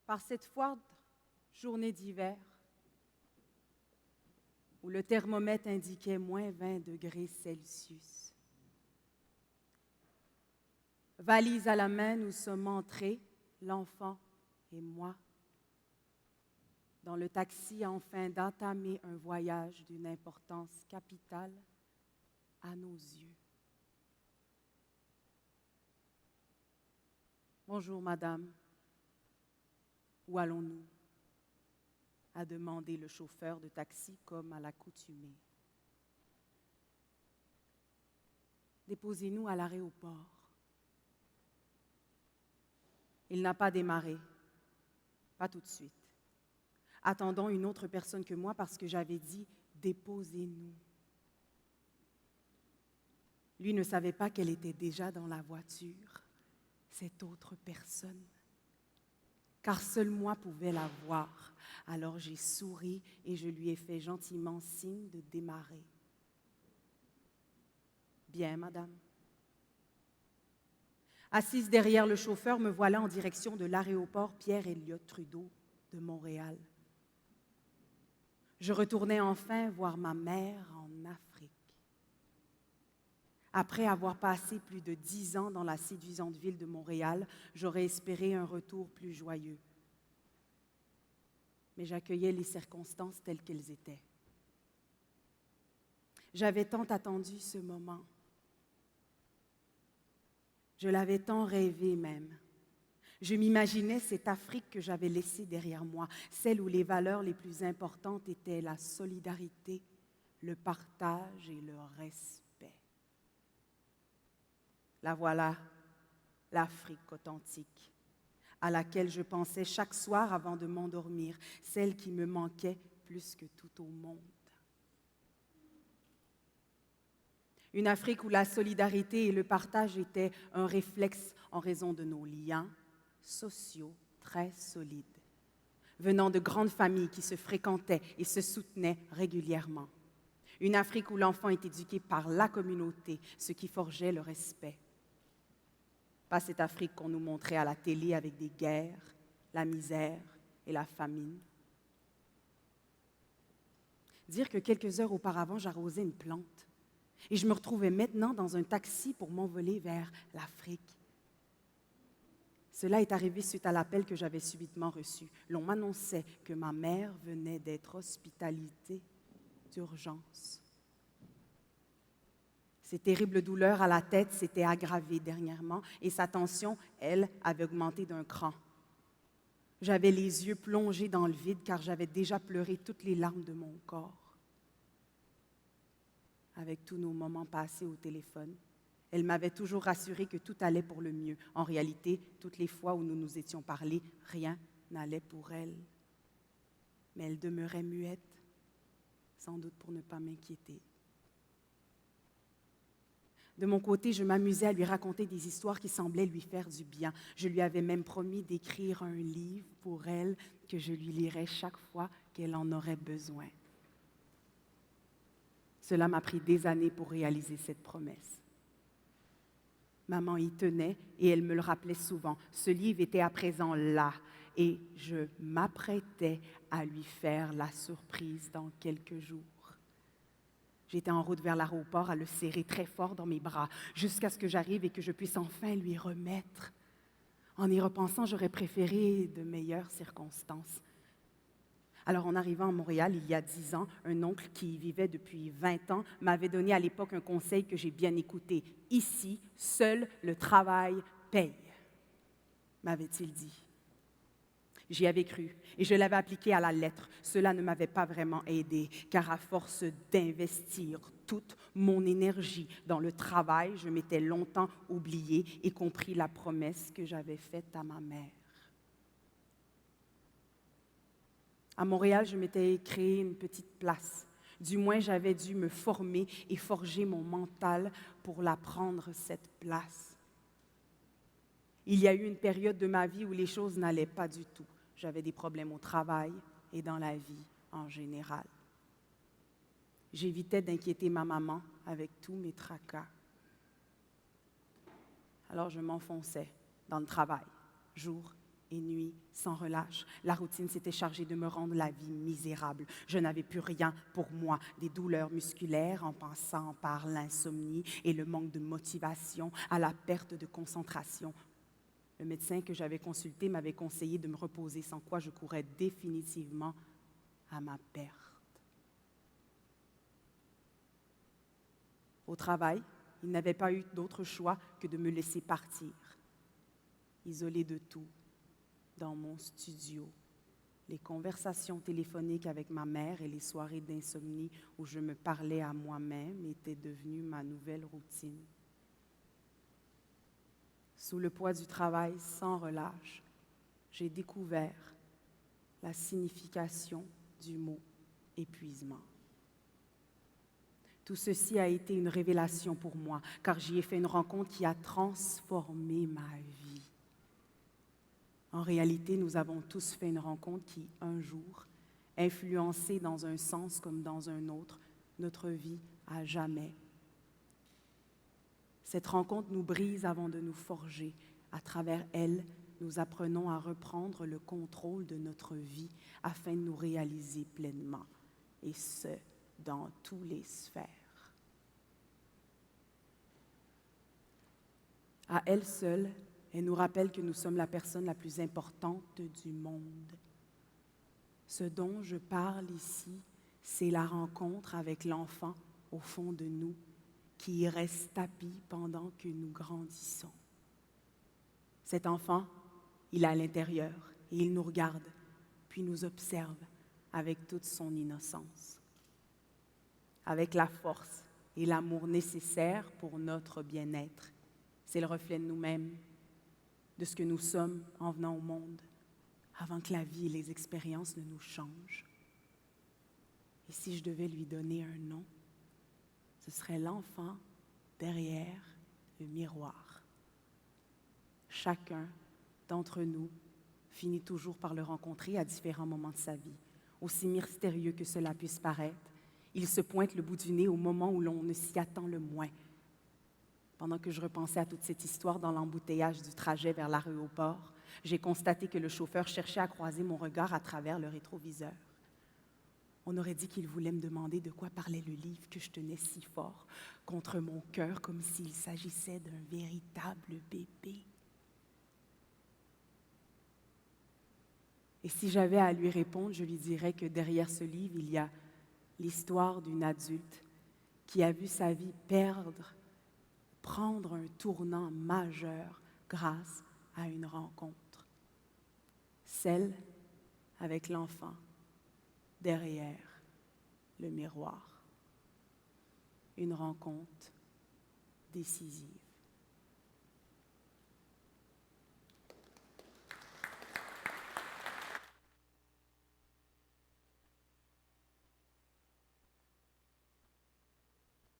par cette froide journée d'hiver où le thermomètre indiquait moins 20 degrés Celsius. Valise à la main, nous sommes entrés, l'enfant et moi, dans le taxi afin d'entamer un voyage d'une importance capitale à nos yeux. Bonjour, madame. Où allons-nous? A demandé le chauffeur de taxi comme à l'accoutumée. Déposez-nous à l'aéroport. Il n'a pas démarré, pas tout de suite. Attendons une autre personne que moi parce que j'avais dit « déposez-nous ». Lui ne savait pas qu'elle était déjà dans la voiture, cette autre personne. Car seul moi pouvais la voir. Alors j'ai souri et je lui ai fait gentiment signe de démarrer. Bien, madame. Assise derrière le chauffeur, me voilà en direction de l'aéroport Pierre-Elliott Trudeau de Montréal. Je retournais enfin voir ma mère en Afrique. Après avoir passé plus de 10 ans dans la séduisante ville de Montréal, j'aurais espéré un retour plus joyeux. Mais j'accueillais les circonstances telles qu'elles étaient. J'avais tant attendu ce moment. Je l'avais tant rêvé même. Je m'imaginais cette Afrique que j'avais laissée derrière moi, celle où les valeurs les plus importantes étaient la solidarité, le partage et le respect. La voilà, l'Afrique authentique, à laquelle je pensais chaque soir avant de m'endormir, celle qui me manquait plus que tout au monde. Une Afrique où la solidarité et le partage étaient un réflexe en raison de nos liens sociaux très solides, venant de grandes familles qui se fréquentaient et se soutenaient régulièrement. Une Afrique où l'enfant est éduqué par la communauté, ce qui forgeait le respect. Pas cette Afrique qu'on nous montrait à la télé avec des guerres, la misère et la famine. Dire que quelques heures auparavant, j'arrosais une plante et je me retrouvais maintenant dans un taxi pour m'envoler vers l'Afrique. Cela est arrivé suite à l'appel que j'avais subitement reçu. L'on m'annonçait que ma mère venait d'être hospitalisée d'urgence. Ces terribles douleurs à la tête s'étaient aggravées dernièrement et sa tension, elle, avait augmenté d'un cran. J'avais les yeux plongés dans le vide car j'avais déjà pleuré toutes les larmes de mon corps. Avec tous nos moments passés au téléphone, elle m'avait toujours rassuré que tout allait pour le mieux. En réalité, toutes les fois où nous nous étions parlé, rien n'allait pour elle. Mais elle demeurait muette, sans doute pour ne pas m'inquiéter. De mon côté, je m'amusais à lui raconter des histoires qui semblaient lui faire du bien. Je lui avais même promis d'écrire un livre pour elle que je lui lirais chaque fois qu'elle en aurait besoin. Cela m'a pris des années pour réaliser cette promesse. Maman y tenait et elle me le rappelait souvent. Ce livre était à présent là et je m'apprêtais à lui faire la surprise dans quelques jours. J'étais en route vers l'aéroport à le serrer très fort dans mes bras jusqu'à ce que j'arrive et que je puisse enfin lui remettre. En y repensant, j'aurais préféré de meilleures circonstances. Alors, en arrivant à Montréal, il y a 10 ans, un oncle qui y vivait depuis 20 ans m'avait donné à l'époque un conseil que j'ai bien écouté. « Ici, seul le travail paye », m'avait-il dit. J'y avais cru et je l'avais appliqué à la lettre. Cela ne m'avait pas vraiment aidé, car à force d'investir toute mon énergie dans le travail, je m'étais longtemps oubliée et compris la promesse que j'avais faite à ma mère. À Montréal, je m'étais créé une petite place. Du moins, j'avais dû me former et forger mon mental pour la prendre, cette place. Il y a eu une période de ma vie où les choses n'allaient pas du tout. J'avais des problèmes au travail et dans la vie en général. J'évitais d'inquiéter ma maman avec tous mes tracas. Alors je m'enfonçais dans le travail, jour et nuit, sans relâche. La routine s'était chargée de me rendre la vie misérable. Je n'avais plus rien pour moi. Des douleurs musculaires en passant par l'insomnie et le manque de motivation à la perte de concentration. Le médecin que j'avais consulté m'avait conseillé de me reposer, sans quoi je courais définitivement à ma perte. Au travail, il n'avait pas eu d'autre choix que de me laisser partir, isolée de tout, dans mon studio. Les conversations téléphoniques avec ma mère et les soirées d'insomnie où je me parlais à moi-même étaient devenues ma nouvelle routine. Sous le poids du travail sans relâche, j'ai découvert la signification du mot épuisement. Tout ceci a été une révélation pour moi, car j'y ai fait une rencontre qui a transformé ma vie. En réalité, nous avons tous fait une rencontre qui, un jour, influencé dans un sens comme dans un autre, notre vie à jamais. Cette rencontre nous brise avant de nous forger. À travers elle, nous apprenons à reprendre le contrôle de notre vie afin de nous réaliser pleinement, et ce, dans toutes les sphères. À elle seule, elle nous rappelle que nous sommes la personne la plus importante du monde. Ce dont je parle ici, c'est la rencontre avec l'enfant au fond de nous qui y reste tapi pendant que nous grandissons. Cet enfant, il est à l'intérieur et il nous regarde, puis nous observe avec toute son innocence, avec la force et l'amour nécessaires pour notre bien-être. C'est le reflet de nous-mêmes, de ce que nous sommes en venant au monde, avant que la vie et les expériences ne nous changent. Et si je devais lui donner un nom, ce serait l'enfant derrière le miroir. Chacun d'entre nous finit toujours par le rencontrer à différents moments de sa vie. Aussi mystérieux que cela puisse paraître, il se pointe le bout du nez au moment où l'on ne s'y attend le moins. Pendant que je repensais à toute cette histoire dans l'embouteillage du trajet vers l'aéroport, j'ai constaté que le chauffeur cherchait à croiser mon regard à travers le rétroviseur. On aurait dit qu'il voulait me demander de quoi parlait le livre que je tenais si fort contre mon cœur, comme s'il s'agissait d'un véritable bébé. Et si j'avais à lui répondre, je lui dirais que derrière ce livre, il y a l'histoire d'une adulte qui a vu sa vie prendre un tournant majeur grâce à une rencontre. Celle avec l'enfant derrière le miroir. Une rencontre décisive.